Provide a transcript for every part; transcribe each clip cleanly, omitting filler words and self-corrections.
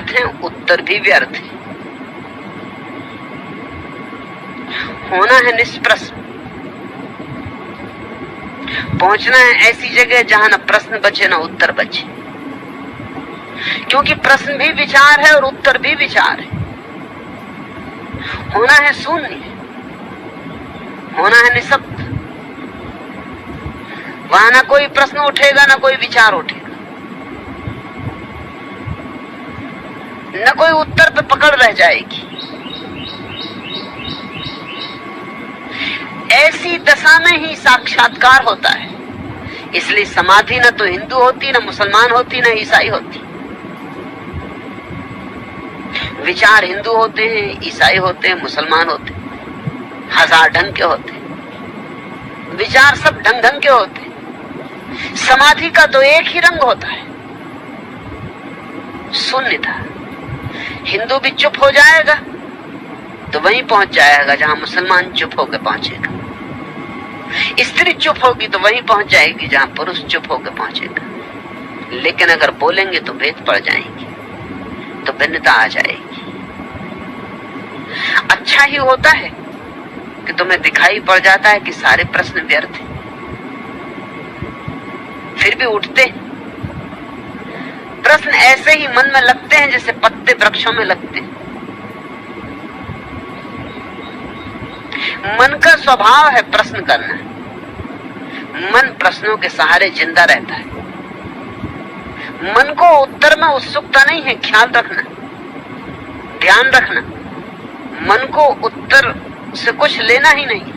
व्यर्थ हैं, उत्तर भी व्यर्थ है। होना है निष्प्रश्न, पहुंचना है ऐसी जगह जहां न प्रश्न बचे न उत्तर बचे, क्योंकि प्रश्न भी विचार है और उत्तर भी विचार है। होना है शून्य, होना है निशब्द, वहां ना कोई प्रश्न उठेगा ना कोई विचार उठेगा, न कोई उत्तर पे पकड़ रह जाएगी। ऐसी दशा में ही साक्षात्कार होता है। इसलिए समाधि न तो हिंदू होती, न मुसलमान होती, न ईसाई होती। विचार हिंदू होते हैं, ईसाई होते हैं, मुसलमान होते हैं, हजार ढंग के होते हैं, विचार सब ढंग ढंग के होते हैं। समाधि का तो एक ही रंग होता है, शून्यता। हिंदू भी चुप हो जाएगा तो वहीं पहुंच जाएगा जहां मुसलमान चुप होकर पहुंचेगा, स्त्री चुप होगी तो वहीं पहुंच जाएगी जहां पुरुष चुप होकर पहुंचेगा। लेकिन अगर बोलेंगे तो भेद पड़ जाएंगे, तो भिन्नता आ जाएगी। अच्छा ही होता है कि तुम्हें दिखाई पड़ जाता है कि सारे प्रश्न व्यर्थ हैं, फिर भी उठते हैं। प्रश्न ऐसे ही मन में लगते हैं जैसे पत्ते वृक्षों में लगते हैं। मन का स्वभाव है प्रश्न करना। मन प्रश्नों के सहारे जिंदा रहता है। मन को उत्तर में उत्सुकता नहीं है, ख्याल रखना, ध्यान रखना। मन को उत्तर से कुछ लेना ही नहीं।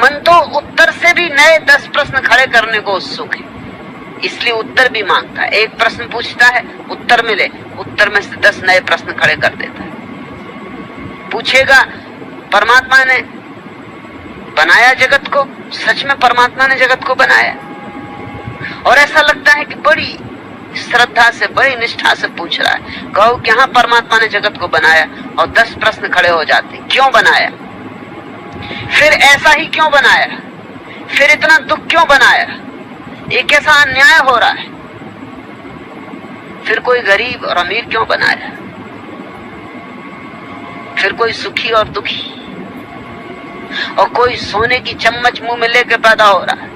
मन तो उत्तर से भी नए 10 प्रश्न खड़े करने को उत्सुक है, इसलिए उत्तर भी मांगता है। एक प्रश्न पूछता है, उत्तर मिले, उत्तर में से 10 नए प्रश्न खड़े कर देता है। पूछेगा परमात्मा ने बनाया जगत को, सच में परमात्मा ने जगत को बनाया? और ऐसा लगता है कि बड़ी श्रद्धा से, बड़ी निष्ठा से पूछ रहा है। कहो कि हाँ परमात्मा ने जगत को बनाया, और 10 प्रश्न खड़े हो जाते। क्यों बनाया? फिर ऐसा ही क्यों बनाया? फिर इतना दुख क्यों बनाया? ये कैसा अन्याय हो रहा है? फिर कोई गरीब और अमीर क्यों बनाया? फिर कोई सुखी और दुखी, और कोई सोने की चम्मच मुंह में लेके पैदा हो रहा है,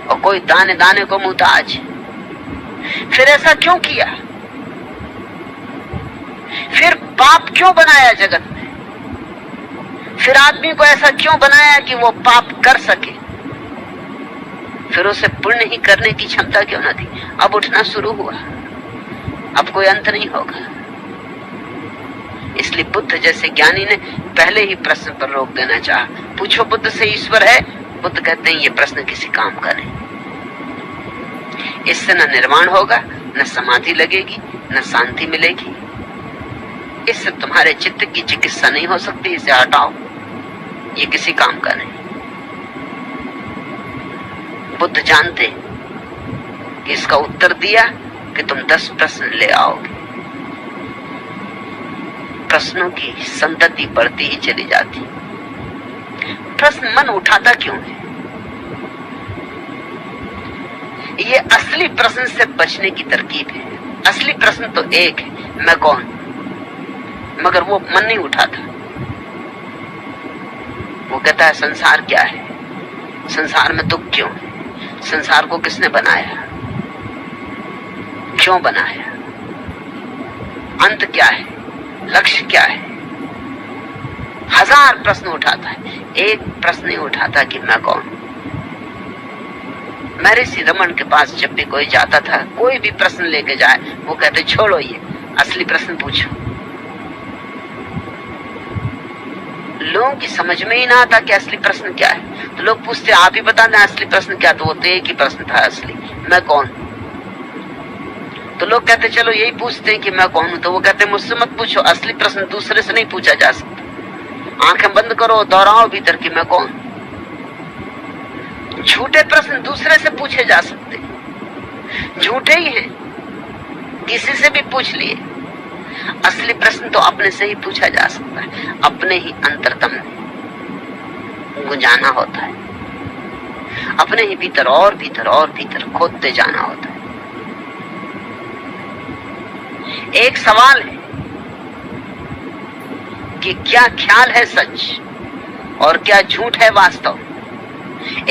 और कोई दाने दाने को मुहताज। फिर ऐसा क्यों किया? फिर पाप क्यों बनाया जगत में? फिर आदमी को ऐसा क्यों बनाया कि वो पाप कर सके? फिर उसे पुण्य ही करने की क्षमता क्यों न दी? अब उठना शुरू हुआ, अब कोई अंत नहीं होगा। इसलिए बुद्ध जैसे ज्ञानी ने पहले ही प्रश्न पर रोक देना चाहा। पूछो बुद्ध से ईश्वर है? बुद्ध कहते हैं ये प्रश्न किसी काम का नहीं। इससे न निर्वाण होगा, न समाधि लगेगी, न शांति मिलेगी। इससे तुम्हारे चित्त की चिकित्सा नहीं हो सकती। इसे हटाओ, ये किसी काम का नहीं। बुद्ध जानते कि इसका उत्तर दिया कि तुम 10 प्रश्न ले आओगे। प्रश्नों की संतति बढ़ती ही चली जाती। प्रश्न मन उठाता क्यों है? ये असली प्रश्न से बचने की तरकीब है। असली प्रश्न तो एक है, मैं कौन? मगर वो मन नहीं उठाता। वो कहता है संसार क्या है, संसार में दुख क्यों है, संसार को किसने बनाया, क्यों बनाया, अंत क्या है, लक्ष्य क्या है। 1000 प्रश्न उठाता है, एक प्रश्न नहीं उठाता कि मैं कौन। महर्षि रमन के पास जब भी कोई जाता था, कोई भी प्रश्न लेके जाए, वो कहते छोड़ो, ये असली प्रश्न पूछो। लोगों की समझ में ही ना आता कि असली प्रश्न क्या है, तो लोग पूछते आप ही बता दें असली प्रश्न क्या। तो वो तो एक ही प्रश्न था असली, मैं कौन। तो लोग कहते चलो यही पूछते हैं कि मैं कौन हूं। तो वो कहते मुझसे मत पूछो, असली प्रश्न दूसरे से नहीं पूछा जा सकता। आंखें बंद करो, दोहराओ भीतर कि मैं कौन। झूठे प्रश्न दूसरे से पूछे जा सकते, झूठे ही हैं, किसी से भी पूछ लिए। असली प्रश्न तो अपने से ही पूछा जा सकता है, अपने ही अंतरतम गुंजाना होता है, अपने ही भीतर और भीतर और भीतर खोदते जाना होता है। एक सवाल है कि क्या ख्याल है सच और क्या झूठ है वास्तव।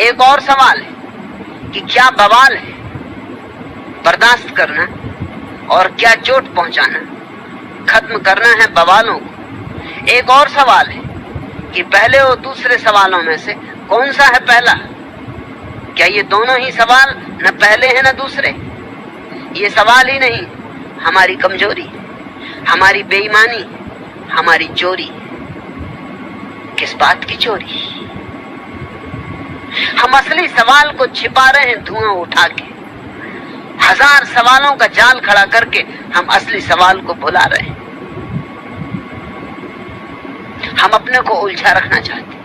एक और सवाल है कि क्या बवाल है बर्दाश्त करना और क्या चोट पहुंचाना, खत्म करना है बवालों को। एक और सवाल है कि पहले और दूसरे सवालों में से कौन सा है पहला। क्या ये दोनों ही सवाल न पहले हैं न दूसरे। ये सवाल ही नहीं, हमारी कमजोरी, हमारी बेईमानी, हमारी चोरी। किस बात की चोरी? हम असली सवाल को छिपा रहे हैं धुआं उठा के। हजार सवालों का जाल खड़ा करके हम असली सवाल को भुला रहे हैं। हम अपने को उलझा रखना चाहते हैं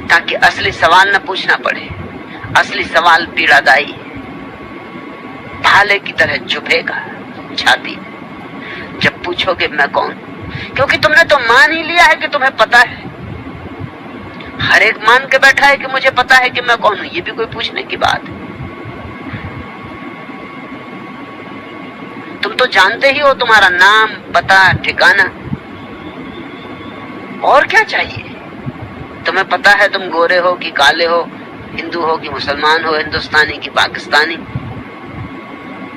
ताकि असली सवाल न पूछना पड़े। असली सवाल पीड़ादायी है, भाले की तरह चुभेगा छाती में जब पूछोगे मैं कौन। क्योंकि तुमने तो मान ही लिया है कि तुम्हें पता है। हर एक मान के बैठा है कि मुझे पता है कि मैं कौन हूं। ये भी कोई पूछने की बात है? तुम तो जानते ही हो तुम्हारा नाम, पता, ठिकाना। और क्या चाहिए? तुम्हें पता है तुम गोरे हो कि काले हो, हिंदू हो कि मुसलमान हो, हिंदुस्तानी कि पाकिस्तानी।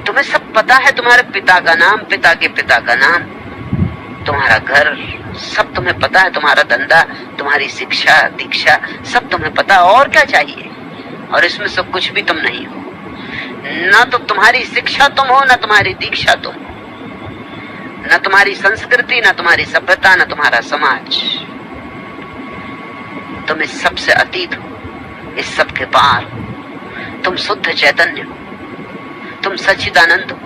तुम्हें सब पता है, तुम्हारे पिता का नाम, पिता के पिता का नाम, तुम्हारा घर, सब तुम्हें पता है। तुम्हारा धंधा, तुम्हारी शिक्षा, दीक्षा, सब तुम्हें पता। और क्या चाहिए? और इसमें सब कुछ भी तुम नहीं हो। न तो तुम्हारी शिक्षा तुम हो, न तुम्हारी दीक्षा तुम हो, न तुम्हारी संस्कृति, न तुम्हारी सभ्यता, न तुम्हारा समाज। तुम इस सब से अतीत हो, इस सब के पार। तुम शुद्ध चैतन्य हो, तुम सच्चिदानंद हो।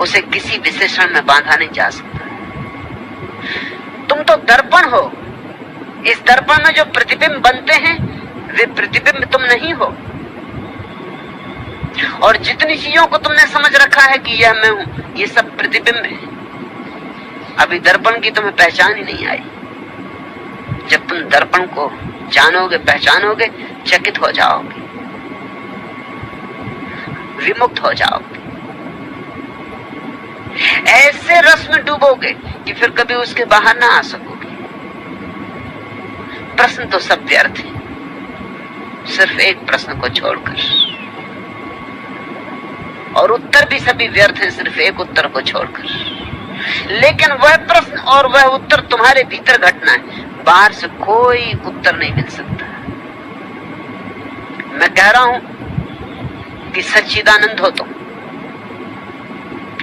उसे किसी विशेषण में बांधा नहीं जा सकता। तुम तो दर्पण हो। इस दर्पण में जो प्रतिबिंब बनते हैं वे प्रतिबिंब तुम नहीं हो। और जितनी चीजों को तुमने समझ रखा है कि यह मैं हूं, ये सब प्रतिबिंब है। अभी दर्पण की तुम्हें पहचान ही नहीं आई। जब तुम दर्पण को जानोगे, पहचानोगे, चकित हो जाओगे, विमुक्त हो जाओगे। ऐसे रस में डूबोगे कि फिर कभी उसके बाहर ना आ सकोगे। प्रश्न तो सब व्यर्थ है, सिर्फ एक प्रश्न को छोड़कर। और उत्तर भी सभी व्यर्थ हैं, सिर्फ एक उत्तर को छोड़कर। लेकिन वह प्रश्न और वह उत्तर तुम्हारे भीतर घटना है। बाहर से कोई उत्तर नहीं मिल सकता। मैं कह रहा हूं कि सच्चिदानंद हो तुम,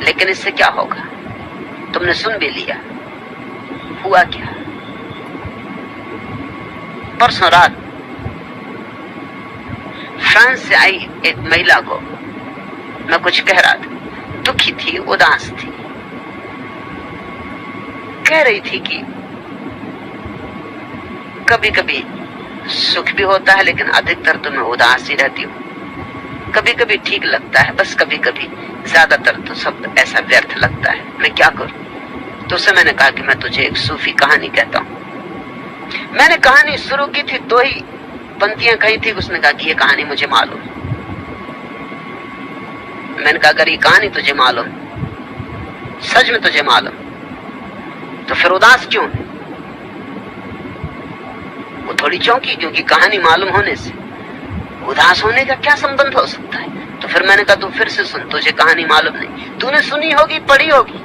लेकिन इससे क्या होगा? तुमने सुन भी लिया, हुआ क्या? परसों रात फ्रांस से आई एक महिला को मैं कुछ कह रहा था। दुखी थी, उदास थी। कह रही थी कि कभी कभी सुख भी होता है, लेकिन अधिकतर तो मैं उदास ही रहती हूँ। कभी कभी ठीक लगता है, बस कभी कभी, ज्यादातर तो सब ऐसा व्यर्थ लगता है। मैं क्या करूं? तो उससे मैंने कहा कि मैं तुझे एक सूफी कहानी कहता हूं। मैंने कहानी शुरू की थी, 2 ही पंक्तियां कही थी। उसने कहा कि ये कहानी मुझे मालूम। मैंने कहा अगर ये कहानी तुझे मालूम, सच में तुझे मालूम, तो फिर उदास क्यों है? वो थोड़ी चौंकी, क्योंकि कहानी मालूम होने से उदास होने का क्या संबंध हो सकता है। तो फिर मैंने कहा तू फिर से सुन, तुझे कहानी मालूम नहीं। तूने सुनी होगी, पढ़ी होगी,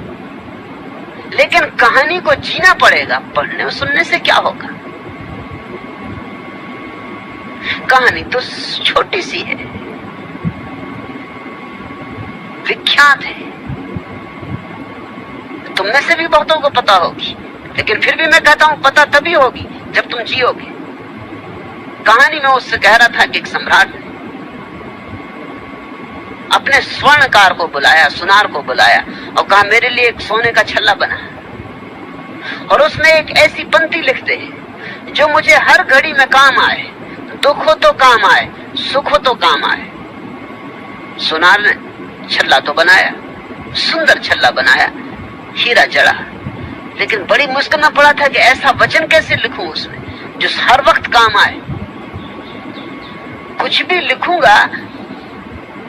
लेकिन कहानी को जीना पड़ेगा। पढ़ने और सुनने से क्या होगा? कहानी तो छोटी सी है, विख्यात है, तुम में से भी बहुतों को पता होगी। लेकिन फिर भी मैं कहता हूं पता तभी होगी जब तुम जियोगे। कहानी में उससे कह रहा था कि एक सम्राट ने अपने स्वर्णकार को बुलाया, सुनार को बुलाया और कहा मेरे लिए एक सोने का छल्ला बना और उसमें एक ऐसी पंक्ति लिख दे जो मुझे हर घड़ी में काम आए, दुख हो तो काम आए, सुख हो तो काम आए। सुनार ने छल्ला तो बनाया, सुंदर छल्ला बनाया, हीरा जड़ा, लेकिन बड़ी मुश्किल में पड़ा था कि ऐसा वचन कैसे लिखूं उसमें जो हर वक्त काम आए। कुछ भी लिखूंगा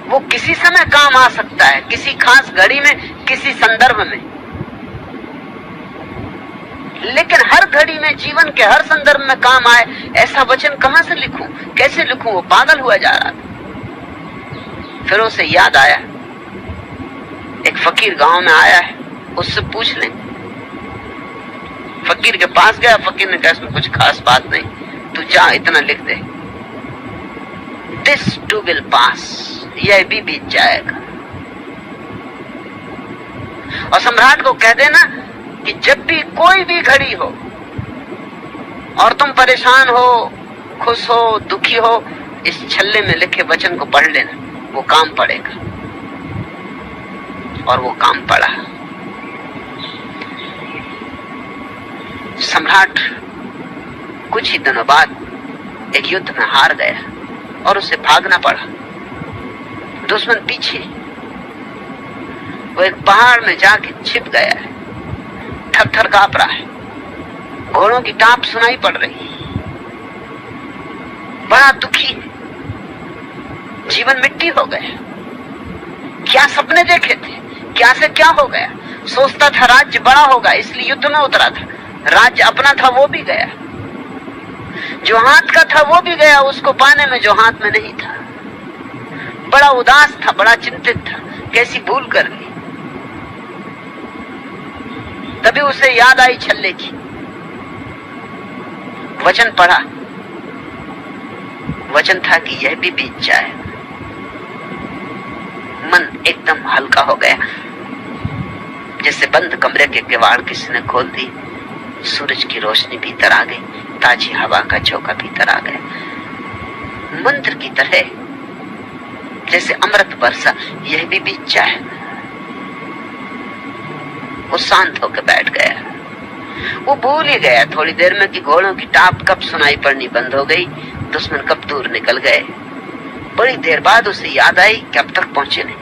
वो किसी समय काम आ सकता है, किसी खास घड़ी में, किसी संदर्भ में, लेकिन हर घड़ी में, जीवन के हर संदर्भ में काम आए ऐसा वचन कहां से लिखूं, कैसे लिखूं? वो पागल हुआ जा रहा था। फिर उसे याद आया, एक फकीर गांव में आया है, उससे पूछ लें। फकीर के पास गया, फकीर ने कहा इसमें कुछ खास बात नहीं, तू जा इतना लिख दे, दिस टू विल पास, यह भी बीत जाएगा। और सम्राट को कह देना कि जब भी कोई भी घड़ी हो और तुम परेशान हो, खुश हो, दुखी हो, इस छल्ले में लिखे वचन को पढ़ लेना, वो काम पड़ेगा। और वो काम पड़ा। सम्राट कुछ ही दिनों बाद एक युद्ध में हार गया और उसे भागना पड़ा। दुश्मन पीछे, वो एक पहाड़ में जाके छिप गया है, थर थर कांप रहा है, घोड़ों की टाप सुनाई पड़ रही, बड़ा दुखी, जीवन मिट्टी हो गया। क्या सपने देखे थे, क्या से क्या हो गया। सोचता था राज्य बड़ा होगा, इसलिए युद्ध में उतरा था। राज्य अपना था वो भी गया, जो हाथ का था वो भी गया, उसको पाने में जो हाथ में नहीं था। बड़ा उदास था, बड़ा चिंतित था, कैसी भूल कर ली। तभी उसे याद आई छल्ले की, वचन पढ़ा। वचन था कि यह भी बीत जाए। मन एकदम हल्का हो गया, जैसे बंद कमरे के किवाड़ किसी ने खोल दी। सूरज की रोशनी भीतर आ गई, ताजी हवा का झोंका भीतर आ गया। मंत्र की तरह जैसे अमृत बरसा, यह भी बीत जाए। वो शांत होकर बैठ गया। वो भूल ही गया थोड़ी देर में कि घोड़ों की टाप कब सुनाई पड़नी बंद हो गई, दुश्मन कब दूर निकल गए। बड़ी देर बाद उसे याद आई कि अब तक पहुंचे नहीं।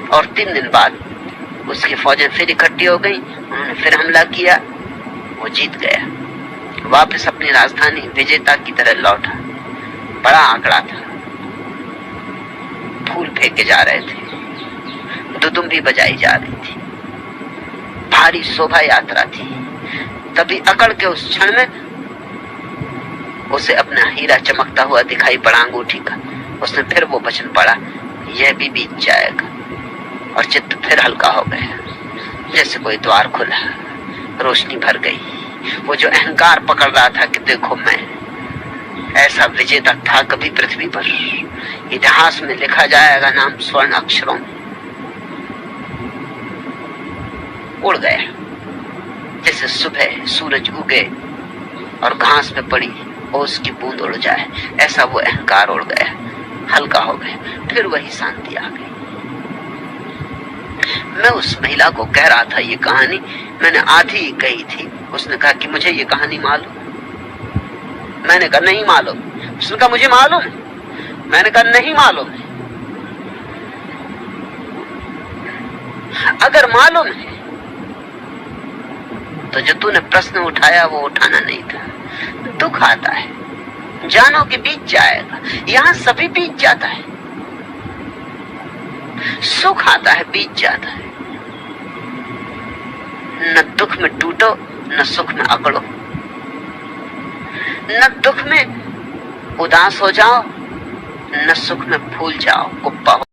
और 3 दिन बाद उसकी फौजें फिर इकट्ठी हो गई, उन्होंने फिर हमला किया। वो जीत गया, वापस अपनी राजधानी विजेता की तरह लौटा। बड़ा आंकड़ा था, फूल फेंके जा रहे थे, दुदुम्बी बजाई जा रही थी, भारी शोभा यात्रा थी। तभी अकड़ के उस क्षण में उसे अपना हीरा चमकता हुआ दिखाई पड़ा अंगूठी का। उसने फिर वो वचन पढ़ा, यह भी बीत जाएगा। और चित्त फिर हल्का हो गया, जैसे कोई द्वार खुला, रोशनी भर गई। वो जो अहंकार पकड़ रहा था कि देखो मैं ऐसा विजेता था कभी पृथ्वी पर, इतिहास में लिखा जाएगा नाम स्वर्ण अक्षरों में, उड़ गया। जैसे सुबह सूरज उगे और घास में पड़ी ओस की बूंद उड़ जाए, ऐसा वो अहंकार उड़ गया, हल्का हो गया। फिर वही शांति आ गई। मैं उस महिला को कह रहा था ये कहानी, मैंने आधी ही कही थी। उसने कहा कि मुझे ये कहानी मालूम। मैंने कहा नहीं मालूम। उसने कहा मुझे मालूम है। मैंने कहा नहीं मालूम है। अगर मालूम है तो जो तूने प्रश्न उठाया वो उठाना नहीं था। दुख आता है, जानो कि बीत जाएगा, यहां सभी बीत जाता है। सुख आता है, बीत जाता है। न दुख में टूटो, न सुख में अकड़ो, न दुख में उदास हो जाओ, न सुख में फूल जाओ, कुप्पा हो।